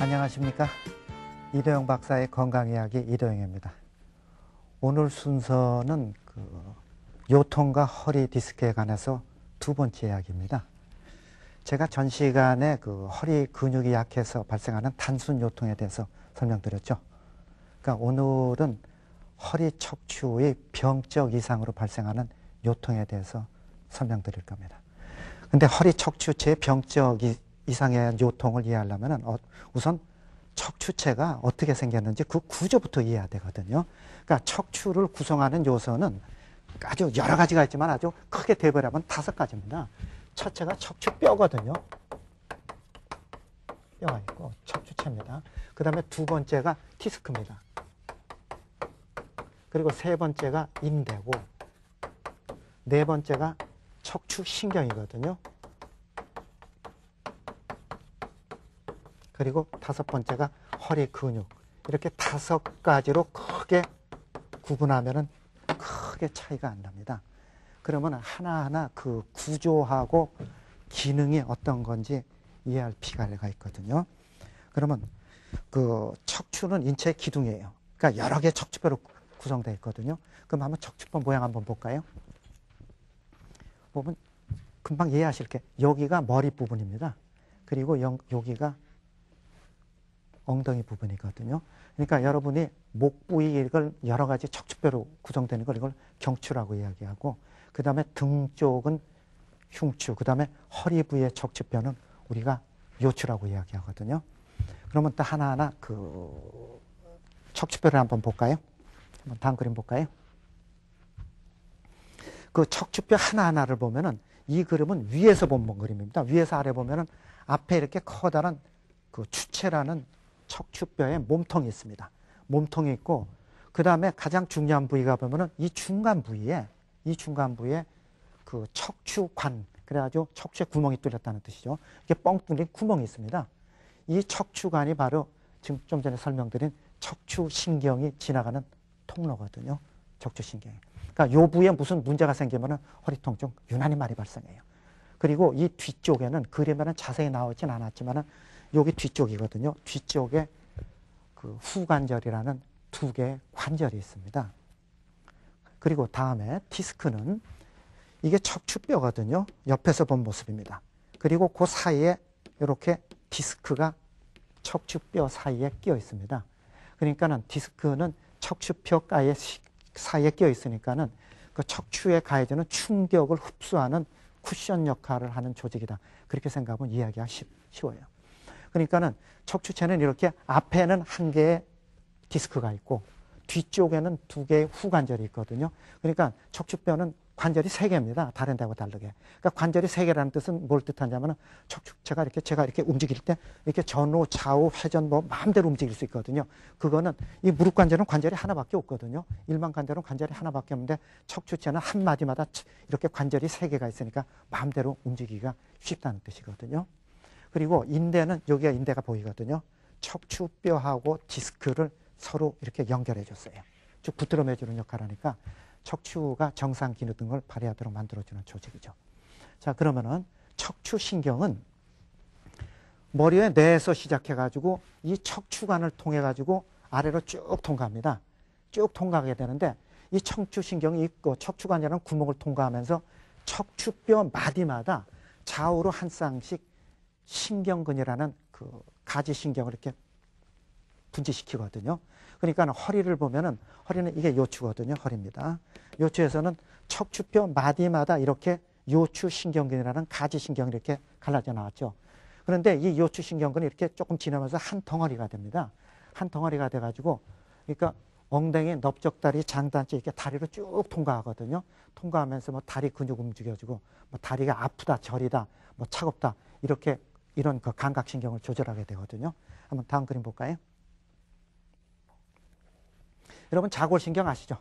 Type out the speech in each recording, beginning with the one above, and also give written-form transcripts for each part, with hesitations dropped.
안녕하십니까. 이도영 박사의 건강이야기 이도영입니다. 오늘 순서는 요통과 허리 디스크에 관해서 두 번째 이야기입니다. 제가 전 시간에 허리 근육이 약해서 발생하는 단순 요통에 대해서 설명드렸죠. 그러니까 오늘은 허리 척추의 병적 이상으로 발생하는 요통에 대해서 설명드릴 겁니다. 근데 허리 척추체의 병적 이상의 요통을 이해하려면 우선 척추체가 어떻게 생겼는지 그 구조부터 이해해야 되거든요. 그러니까 척추를 구성하는 요소는 아주 여러 가지가 있지만 아주 크게 대별하면 5가지입니다. 첫째가 척추뼈거든요. 뼈가 있고 척추체입니다. 그 다음에 두 번째가 디스크입니다. 그리고 세 번째가 인대고 네 번째가 척추신경이거든요. 그리고 5번째가 허리 근육. 이렇게 5가지로 크게 구분하면은 크게 차이가 안 납니다. 그러면 하나하나 그 구조하고 기능이 어떤 건지 이해할 필요가 있거든요. 그러면 그 척추는 인체의 기둥이에요. 그러니까 여러 개의 척추뼈로 구성되어 있거든요. 그럼 한번 척추뼈 모양 한번 볼까요? 보면 금방 이해하실 게 여기가 머리 부분입니다. 그리고 여기가 엉덩이 부분이거든요. 그러니까 여러분이 목 부위를 여러 가지 척추뼈로 구성되는 걸 이걸 경추라고 이야기하고, 그 다음에 등 쪽은 흉추, 그 다음에 허리 부위의 척추뼈는 우리가 요추라고 이야기하거든요. 그러면 또 하나하나 그 척추뼈를 한번 볼까요? 한번 다음 그림 볼까요? 그 척추뼈 하나하나를 보면은 이 그림은 위에서 본 그림입니다. 위에서 아래 보면은 앞에 이렇게 커다란 그 추체라는 척추뼈에 몸통이 있습니다. 몸통이 있고, 그 다음에 가장 중요한 부위가 보면은 이 중간 부위에 그 척추관, 그래가지고 척추에 구멍이 뚫렸다는 뜻이죠. 이게 뻥 뚫린 구멍이 있습니다. 이 척추관이 바로 지금 좀 전에 설명드린 척추신경이 지나가는 통로거든요. 척추신경이. 그러니까 요 부위에 무슨 문제가 생기면은 허리 통증 유난히 많이 발생해요. 그리고 이 뒤쪽에는 그림에는 자세히 나오진 않았지만은 여기 뒤쪽이거든요. 뒤쪽에 그 후관절이라는 2개의 관절이 있습니다. 그리고 다음에 디스크는 이게 척추뼈거든요. 옆에서 본 모습입니다. 그리고 그 사이에 이렇게 디스크가 척추뼈 사이에 끼어 있습니다. 그러니까는 디스크는 척추뼈 사이에 끼어 있으니까는 그 척추에 가해지는 충격을 흡수하는 쿠션 역할을 하는 조직이다. 그렇게 생각하면 이해하기가 쉬워요. 그러니까는 척추체는 이렇게 앞에는 1개의 디스크가 있고 뒤쪽에는 2개의 후관절이 있거든요. 그러니까 척추뼈는 관절이 3개입니다. 다른 데하고 다르게. 그러니까 관절이 3개라는 뜻은 뭘 뜻하냐면은 척추체가 제가 이렇게 움직일 때 이렇게 전후, 좌우, 회전 마음대로 움직일 수 있거든요. 그거는 이 무릎 관절은 관절이 하나밖에 없거든요. 일반 관절은 관절이 하나밖에 없는데 척추체는 한 마디마다 이렇게 관절이 3개가 있으니까 마음대로 움직이기가 쉽다는 뜻이거든요. 그리고 인대는 여기가 인대가 보이거든요. 척추뼈하고 디스크를 서로 이렇게 연결해 줬어요. 쭉 붙들어 매주는 역할을 하니까 척추가 정상 기능 등을 발휘하도록 만들어주는 조직이죠. 자, 그러면은 척추신경은 머리의 뇌에서 시작해가지고 이 척추관을 통해가지고 아래로 쭉 통과합니다. 쭉 통과하게 되는데 이 척추신경이 있고 척추관이라는 구멍을 통과하면서 척추뼈 마디마다 좌우로 한 쌍씩 신경근이라는 그 가지신경을 이렇게 분지시키거든요. 그러니까 허리를 보면은 허리는 이게 요추거든요. 허리입니다. 요추에서는 척추뼈 마디마다 이렇게 요추신경근이라는 가지신경이 이렇게 갈라져 나왔죠. 그런데 이 요추신경근이 이렇게 조금 지나면서 한 덩어리가 됩니다. 한 덩어리가 돼가지고 그러니까 엉덩이, 넓적다리, 장단지 이렇게 다리로 쭉 통과하거든요. 통과하면서 뭐 다리 근육 움직여주고 뭐 다리가 아프다, 저리다, 뭐 차갑다 이런 그 감각신경을 조절하게 되거든요. 한번 다음 그림 볼까요? 여러분 자골신경 아시죠?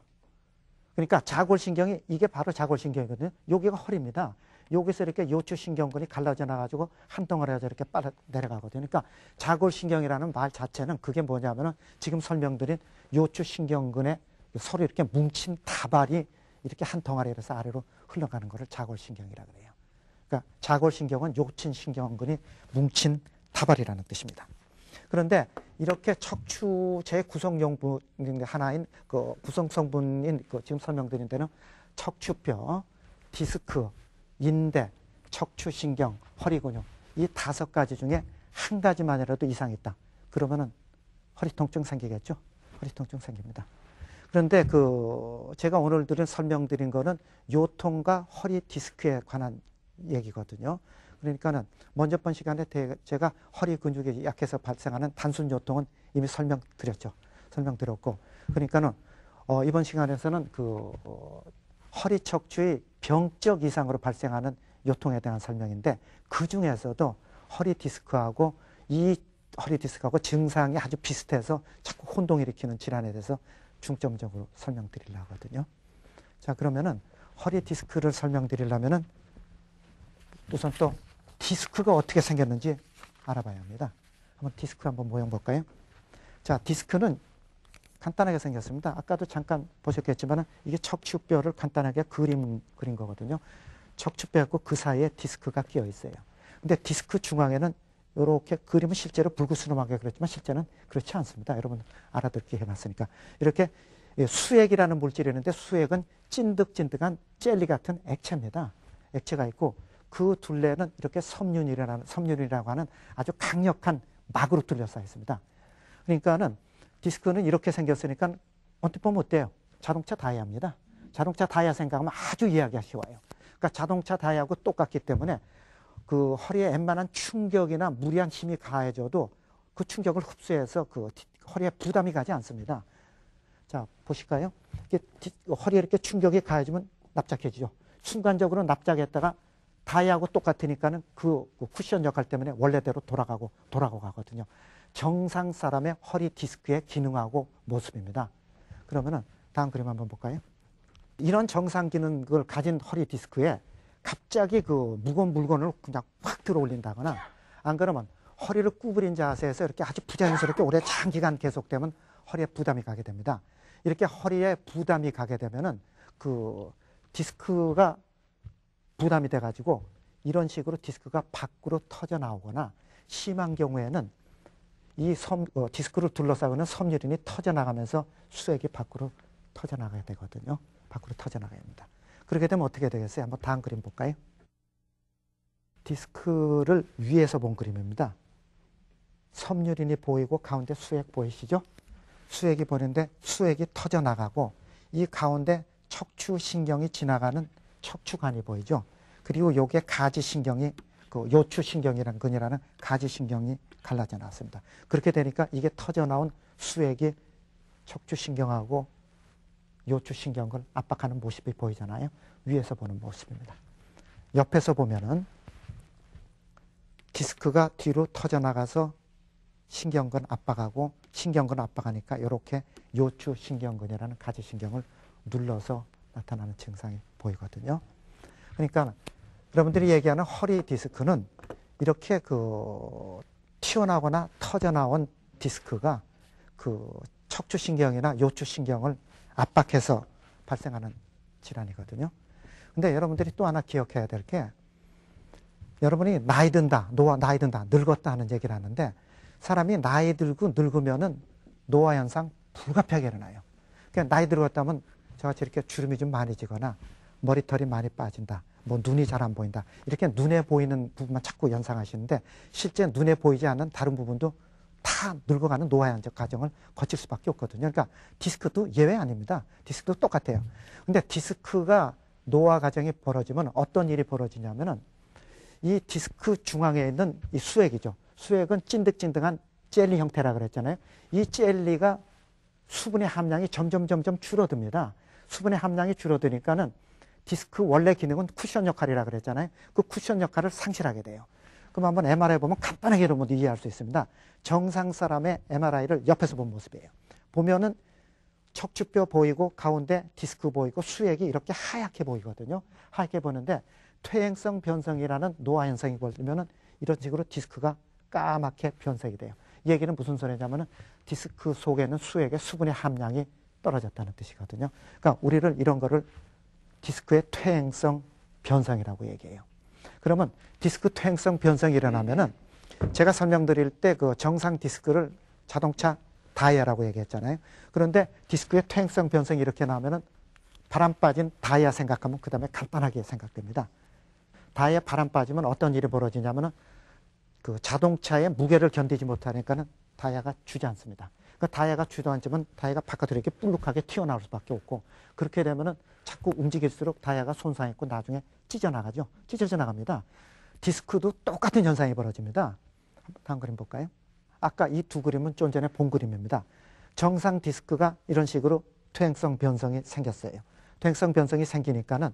그러니까 자골신경이 이게 바로 자골신경이거든요. 여기가 허리입니다. 여기서 이렇게 요추신경근이 갈라져 나가지고 한 덩어리가 이렇게 빨아 내려가거든요. 그러니까 자골신경이라는 말 자체는 그게 뭐냐면은 지금 설명드린 요추신경근에 서로 이렇게 뭉친 다발이 이렇게 한 덩어리에서 아래로 흘러가는 것을 자골신경이라고 그래요. 그러니까 자골신경은 요추신경근이 뭉친 다발이라는 뜻입니다. 그런데 이렇게 척추 구성용분 하나인 그 구성 성분인 그 지금 설명드린 데는 척추뼈, 디스크, 인대, 척추신경, 허리근육 이 5가지 중에 한 가지만이라도 이상이 있다. 그러면은 허리 통증 생기겠죠? 허리 통증 생깁니다. 그런데 제가 오늘 설명드린 거는 요통과 허리 디스크에 관한 얘기거든요. 그러니까는 먼저 번 시간에 제가 허리 근육이 약해서 발생하는 단순 요통은 이미 설명드렸죠. 설명드렸고, 그러니까는 이번 시간에서는 허리 척추의 병적 이상으로 발생하는 요통에 대한 설명인데, 그 중에서도 허리 디스크하고 증상이 아주 비슷해서 자꾸 혼동 일으키는 질환에 대해서 중점적으로 설명드리려고 하거든요. 자, 그러면은 허리 디스크를 설명드리려면은 우선 또 디스크가 어떻게 생겼는지 알아봐야 합니다. 한번 디스크 한번 모형 볼까요? 자, 디스크는 간단하게 생겼습니다. 아까도 잠깐 보셨겠지만 이게 척추뼈를 간단하게 그린 거거든요. 척추뼈 있고 그 사이에 디스크가 끼어 있어요. 근데 디스크 중앙에는 이렇게 그림은 실제로 불구스름하게 그렸지만 실제는 그렇지 않습니다. 여러분 알아듣게 해놨으니까. 이렇게 수액이라는 물질이 있는데 수액은 찐득찐득한 젤리 같은 액체입니다. 액체가 있고 그 둘레는 이렇게 섬유이라고 하는 아주 강력한 막으로 둘러싸여 있습니다. 그러니까는 디스크는 이렇게 생겼으니까 언뜻 보면 어때요? 자동차 다이아입니다. 자동차 다이아 생각하면 아주 이해하기가 쉬워요. 그러니까 자동차 다이아하고 똑같기 때문에 그 허리에 웬만한 충격이나 무리한 힘이 가해져도 그 충격을 흡수해서 그 허리에 부담이 가지 않습니다. 자, 보실까요? 허리에 이렇게 충격이 가해지면 납작해지죠. 순간적으로 납작했다가 다이아하고 똑같으니까는 그 쿠션 역할 때문에 원래대로 돌아가고 가거든요. 정상 사람의 허리 디스크의 기능하고 모습입니다. 그러면은 다음 그림 한번 볼까요? 이런 정상 기능을 가진 허리 디스크에 갑자기 그 무거운 물건을 그냥 확 들어 올린다거나 안 그러면 허리를 구부린 자세에서 이렇게 아주 부자연스럽게 오래 장기간 계속되면 허리에 부담이 가게 됩니다. 이렇게 허리에 부담이 가게 되면은 그 디스크가 부담이 돼가지고 이런 식으로 디스크가 밖으로 터져 나오거나 심한 경우에는 이 디스크를 둘러싸고는 섬유륜이 터져 나가면서 수액이 밖으로 터져 나가야 되거든요. 밖으로 터져 나가야 합니다. 그렇게 되면 어떻게 되겠어요? 한번 다음 그림 볼까요? 디스크를 위에서 본 그림입니다. 섬유륜이 보이고 가운데 수액 보이시죠? 수액이 보이는데 수액이 터져 나가고 이 가운데 척추신경이 지나가는 척추관이 보이죠. 그리고 요게 가지신경이 그 요추신경이라는 근이라는 가지신경이 갈라져 나왔습니다. 그렇게 되니까 이게 터져 나온 수액이 척추신경하고 요추신경을 압박하는 모습이 보이잖아요. 위에서 보는 모습입니다. 옆에서 보면은 디스크가 뒤로 터져 나가서 신경근 압박하고 신경근 압박하니까 이렇게 요추신경근이라는 가지신경을 눌러서 나타나는 증상이 보이거든요. 그러니까 여러분들이 얘기하는 허리 디스크는 이렇게 튀어나오거나 터져 나온 디스크가 그 척추신경이나 요추신경을 압박해서 발생하는 질환이거든요. 근데 여러분들이 또 하나 기억해야 될 게 여러분이 나이 든다, 나이 든다, 늙었다 하는 얘기를 하는데 사람이 나이 들고 늙으면은 노화 현상 불가피하게 일어나요. 그러니까 나이 들었다면 저같이 이렇게 주름이 좀 많이 지거나 머리털이 많이 빠진다. 뭐 눈이 잘 안 보인다. 이렇게 눈에 보이는 부분만 자꾸 연상하시는데 실제 눈에 보이지 않는 다른 부분도 다 늙어가는 노화 현상 과정을 거칠 수밖에 없거든요. 그러니까 디스크도 예외 아닙니다. 디스크도 똑같아요. 근데 디스크가 노화 과정이 벌어지면 어떤 일이 벌어지냐면은 이 디스크 중앙에 있는 이 수액이죠. 수액은 찐득찐득한 젤리 형태라 그랬잖아요. 이 젤리가 수분의 함량이 점점 줄어듭니다. 수분의 함량이 줄어드니까는 디스크 원래 기능은 쿠션 역할이라 그랬잖아요. 그 쿠션 역할을 상실하게 돼요. 그럼 한번 MRI 보면 간단하게 여러분도 이해할 수 있습니다. 정상 사람의 MRI를 옆에서 본 모습이에요. 보면은 척추뼈 보이고 가운데 디스크 보이고 수액이 이렇게 하얗게 보이거든요. 하얗게 보는데 퇴행성 변성이라는 노화 현상이 벌리면은 이런 식으로 디스크가 까맣게 변색이 돼요. 이 얘기는 무슨 소리냐면은 디스크 속에는 수액의 수분의 함량이 떨어졌다는 뜻이거든요. 그러니까 우리를 이런 거를 디스크의 퇴행성 변성이라고 얘기해요. 그러면 디스크 퇴행성 변성이 일어나면은 제가 설명드릴 때 그 정상 디스크를 자동차 다이아라고 얘기했잖아요. 그런데 디스크의 퇴행성 변성이 이렇게 나오면은 바람 빠진 다이아 생각하면 그 다음에 간단하게 생각됩니다. 다이아 바람 빠지면 어떤 일이 벌어지냐면은 그 자동차의 무게를 견디지 못하니까는 다이아가 주저앉습니다. 그 다이아가 주저앉으면 다이아가 바깥으로 이렇게 불룩하게 튀어나올 수밖에 없고, 그렇게 되면은 자꾸 움직일수록 다이아가 손상했고 나중에 찢어나가죠. 찢어져 나갑니다. 디스크도 똑같은 현상이 벌어집니다. 다음 그림 볼까요? 아까 이 두 그림은 좀 전에 본 그림입니다. 정상 디스크가 이런 식으로 퇴행성 변성이 생겼어요. 퇴행성 변성이 생기니까는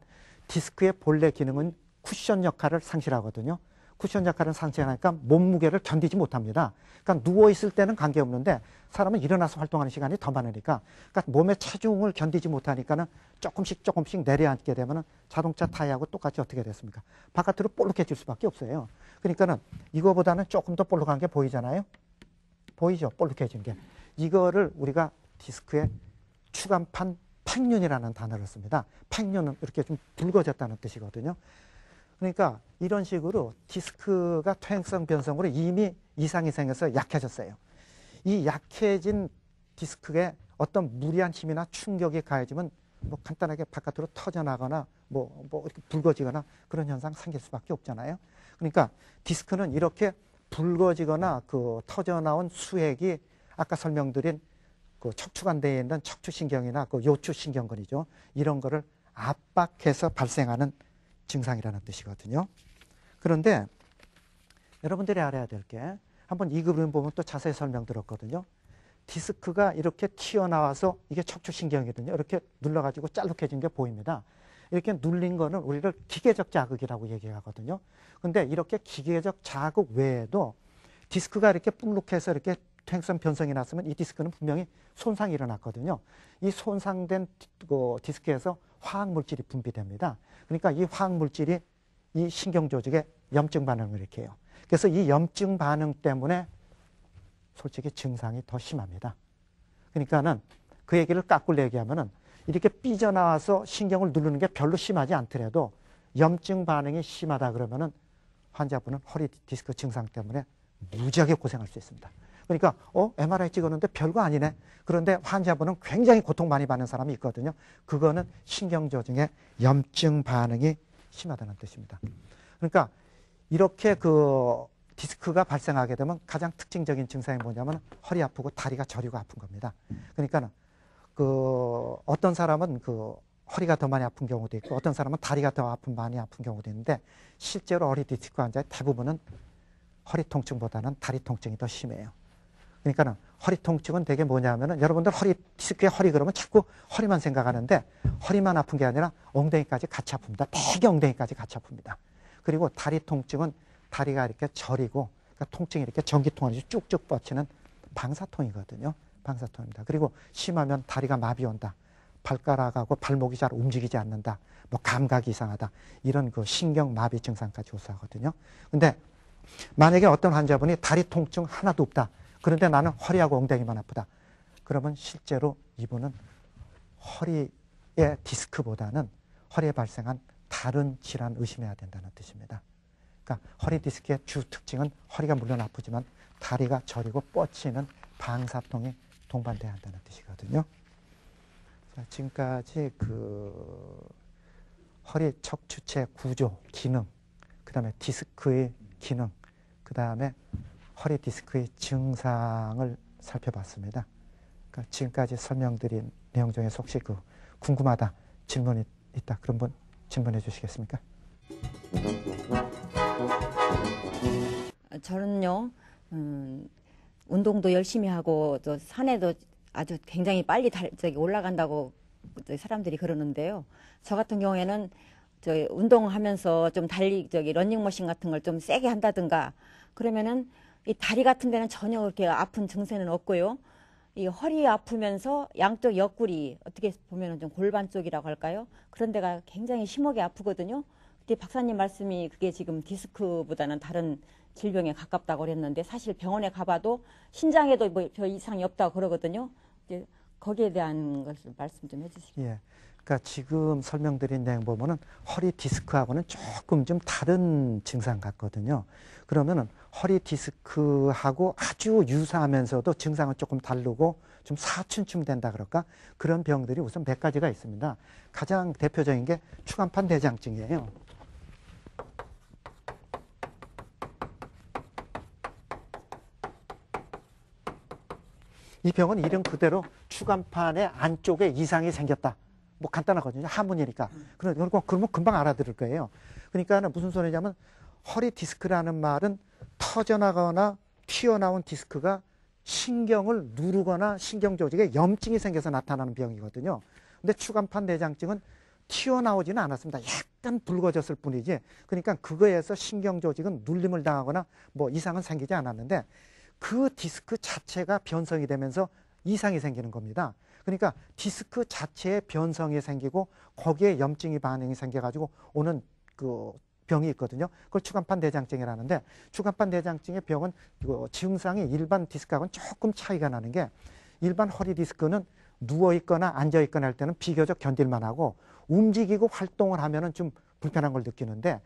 디스크의 본래 기능은 쿠션 역할을 상실하거든요. 쿠션 역할을 상실하니까 몸무게를 견디지 못합니다. 그러니까 누워있을 때는 관계없는데 사람은 일어나서 활동하는 시간이 더 많으니까, 그러니까 몸의 체중을 견디지 못하니까는 조금씩 내려앉게 되면은 자동차 타이어하고 똑같이 어떻게 됐습니까? 바깥으로 볼록해질 수밖에 없어요. 그러니까는 이거보다는 조금 더 볼록한 게 보이잖아요. 보이죠? 볼록해진 게. 이거를 우리가 디스크의 추간판 팽륜이라는 단어를 씁니다. 팽륜은 이렇게 좀 붉어졌다는 뜻이거든요. 그러니까 이런 식으로 디스크가 퇴행성 변성으로 이미 이상이 생겨서 약해졌어요. 이 약해진 디스크에 어떤 무리한 힘이나 충격이 가해지면 뭐 간단하게 바깥으로 터져나거나 뭐 이렇게 붉어지거나 그런 현상 생길 수밖에 없잖아요. 그러니까 디스크는 이렇게 붉어지거나 그 터져나온 수액이 아까 설명드린 그 척추관대에 있는 척추신경이나 그 요추신경근이죠. 이런 거를 압박해서 발생하는 증상이라는 뜻이거든요. 그런데 여러분들이 알아야 될 게, 한번 이 그림 보면 또 자세히 설명드렸거든요. 디스크가 이렇게 튀어나와서 이게 척추신경이거든요. 이렇게 눌러가지고 짤룩해진 게 보입니다. 이렇게 눌린 거는 우리를 기계적 자극이라고 얘기하거든요. 근데 이렇게 기계적 자극 외에도 디스크가 이렇게 불룩해서 이렇게 퇴행성 변성이 났으면 이 디스크는 분명히 손상이 일어났거든요. 이 손상된 디스크에서 화학물질이 분비됩니다. 그러니까 이 화학물질이 이 신경 조직에 염증 반응을 일으켜요. 그래서 이 염증 반응 때문에 솔직히 증상이 더 심합니다. 그러니까는 그 얘기를 까꿀 얘기하면은 이렇게 삐져나와서 신경을 누르는 게 별로 심하지 않더라도 염증 반응이 심하다 그러면은 환자분은 허리 디스크 증상 때문에 무지하게 고생할 수 있습니다. 그러니까 MRI 찍었는데 별거 아니네. 그런데 환자분은 굉장히 고통 많이 받는 사람이 있거든요. 그거는 신경조직의 염증 반응이 심하다는 뜻입니다. 그러니까 이렇게 그 디스크가 발생하게 되면 가장 특징적인 증상이 뭐냐면 허리 아프고 다리가 저리고 아픈 겁니다. 그러니까 그 어떤 사람은 그 허리가 더 많이 아픈 경우도 있고 어떤 사람은 다리가 더 많이 아픈 경우도 있는데 실제로 허리 디스크 환자의 대부분은 허리 통증보다는 다리 통증이 더 심해요. 그러니까 허리 통증은 되게 뭐냐면은 여러분들 허리 디스크에 허리 그러면 자꾸 허리만 생각하는데 허리만 아픈 게 아니라 엉덩이까지 같이 아픕니다. 되게 엉덩이까지 같이 아픕니다. 그리고 다리 통증은 다리가 이렇게 저리고 그러니까 통증이 이렇게 전기통으로 쭉쭉 뻗치는 방사통이거든요. 방사통입니다. 그리고 심하면 다리가 마비 온다. 발가락하고 발목이 잘 움직이지 않는다. 뭐 감각이 이상하다. 이런 그 신경 마비 증상까지 호소하거든요. 근데 만약에 어떤 환자분이 다리 통증 하나도 없다. 그런데 나는 허리하고 엉덩이만 아프다. 그러면 실제로 이분은 허리의 디스크보다는 허리에 발생한 다른 질환 의심해야 된다는 뜻입니다. 그러니까 허리 디스크의 주 특징은 허리가 물론 아프지만 다리가 저리고 뻗치는 방사통이 동반돼야 한다는 뜻이거든요. 자, 지금까지 그 허리 척추체 구조, 기능, 그 다음에 디스크의 기능, 그 다음에 허리 디스크의 증상을 살펴봤습니다. 그러니까 지금까지 설명드린 내용 중에서 혹시 그 궁금하다, 질문이 있다, 그런 분 질문해 주시겠습니까? 저는요, 운동도 열심히 하고 또 산에도 아주 굉장히 빨리 올라간다고 사람들이 그러는데요. 저 같은 경우에는 운동하면서 좀 러닝머신 같은 걸 좀 세게 한다든가 그러면은 이 다리 같은 데는 전혀 그렇게 아픈 증세는 없고요. 이 허리 아프면서 양쪽 옆구리 어떻게 보면은 좀 골반 쪽이라고 할까요? 그런 데가 굉장히 심하게 아프거든요. 그때 박사님 말씀이 그게 지금 디스크보다는 다른 질병에 가깝다고 그랬는데 사실 병원에 가봐도 신장에도 뭐 별 이상이 없다고 그러거든요. 이제 거기에 대한 것을 말씀 좀 해주시죠. 예. 그러니까 지금 설명드린 내용 보면은 허리 디스크하고는 조금 좀 다른 증상 같거든요. 그러면은 허리 디스크하고 아주 유사하면서도 증상은 조금 다르고 좀 사춘쯤 된다 그럴까? 그런 병들이 우선 몇 가지가 있습니다. 가장 대표적인 게 추간판 대장증이에요. 이 병은 이름 그대로 추간판의 안쪽에 이상이 생겼다. 뭐 간단하거든요. 한문이니까. 그러면 금방 알아들을 거예요. 그러니까 무슨 소리냐면 허리 디스크라는 말은 터져나거나 튀어나온 디스크가 신경을 누르거나 신경 조직에 염증이 생겨서 나타나는 병이거든요. 근데 추간판 내장증은 튀어나오지는 않았습니다. 약간 붉어졌을 뿐이지. 그러니까 그거에서 신경 조직은 눌림을 당하거나 뭐 이상은 생기지 않았는데 그 디스크 자체가 변성이 되면서 이상이 생기는 겁니다. 그러니까 디스크 자체에 변성이 생기고 거기에 염증이 반응이 생겨가지고 오는 그 병이 있거든요. 그걸 추간판 대장증이라는데 추간판 대장증의 병은 그 증상이 일반 디스크하고는 조금 차이가 나는 게 일반 허리 디스크는 누워있거나 앉아있거나 할 때는 비교적 견딜만하고 움직이고 활동을 하면은 좀 불편한 걸 느끼는데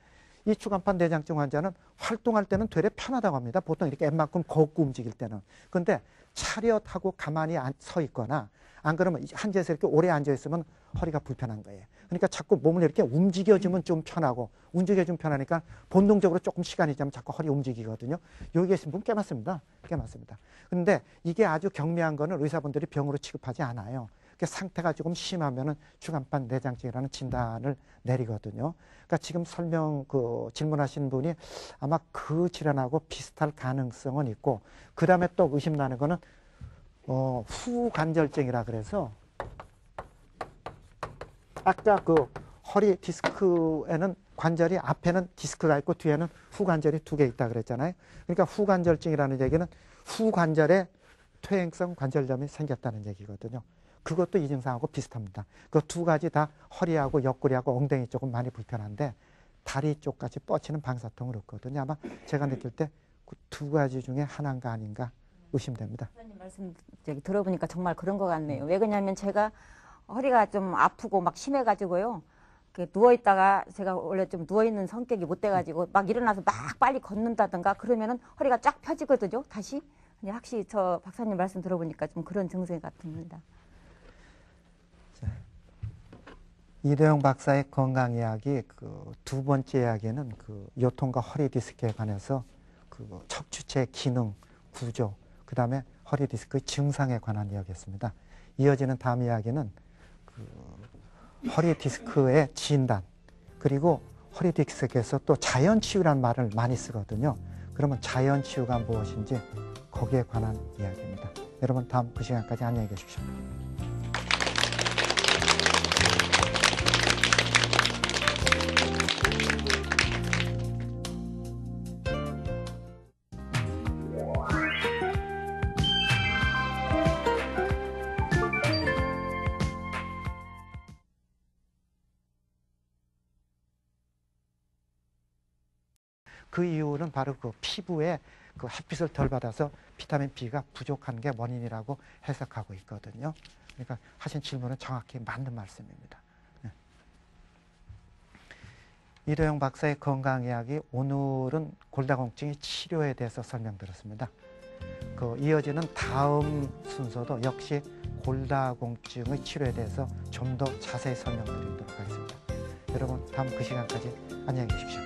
이 추간판 대장증 환자는 활동할 때는 되레 편하다고 합니다. 보통 이렇게 웬만큼 걷고 움직일 때는. 그런데 차렷하고 가만히 서 있거나 안 그러면 앉아서 이렇게 오래 앉아있으면 허리가 불편한 거예요. 그러니까 자꾸 몸을 이렇게 움직여주면 좀 편하고 움직여주면 편하니까 본능적으로 조금 시간이 지나면 자꾸 허리 움직이거든요. 여기 계신 분 꽤 많습니다. 꽤 많습니다. 그런데 이게 아주 경미한 거는 의사분들이 병으로 취급하지 않아요. 상태가 조금 심하면은 추간판 내장증이라는 진단을 내리거든요. 그러니까 지금 질문하신 분이 아마 그 질환하고 비슷할 가능성은 있고, 그 다음에 또 의심나는 거는 후관절증이라 그래서 아까 그 허리 디스크에는 관절이 앞에는 디스크가 있고 뒤에는 후관절이 2개 있다 그랬잖아요. 그러니까 후관절증이라는 얘기는 후관절에 퇴행성 관절염이 생겼다는 얘기거든요. 그것도 이 증상하고 비슷합니다. 그 두 가지 다 허리하고 옆구리하고 엉덩이 쪽은 많이 불편한데 다리 쪽까지 뻗치는 방사통은 없거든요. 아마 제가 느낄 때 그 두 가지 중에 하나인가 아닌가 의심됩니다. 선생님 말씀 들어보니까 정말 그런 것 같네요. 왜 그러냐면 제가 허리가 좀 아프고 막 심해가지고요. 누워있다가 제가 원래 좀 누워있는 성격이 못 돼가지고 막 일어나서 막 빨리 걷는다든가 그러면은 허리가 쫙 펴지거든요. 다시. 근데 확실히 저 박사님 말씀 들어보니까 좀 그런 증세 같습니다. 이대영 박사의 건강 이야기 그 두 번째 이야기는 그 요통과 허리 디스크에 관해서 그 척추체 기능, 구조, 그 다음에 허리 디스크의 증상에 관한 이야기였습니다. 이어지는 다음 이야기는 그 허리 디스크의 진단, 그리고 허리 디스크에서 또 자연치유라는 말을 많이 쓰거든요. 그러면 자연치유가 무엇인지 거기에 관한 이야기입니다. 여러분 다음 그 시간까지 안녕히 계십시오. 그 이유는 바로 그 피부에 그 햇빛을 덜 받아서 비타민 B가 부족한 게 원인이라고 해석하고 있거든요. 그러니까 하신 질문은 정확히 맞는 말씀입니다. 네. 이도영 박사의 건강 이야기, 오늘은 골다공증의 치료에 대해서 설명드렸습니다. 그 이어지는 다음 순서도 역시 골다공증의 치료에 대해서 좀 더 자세히 설명드리도록 하겠습니다. 여러분 다음 그 시간까지 안녕히 계십시오.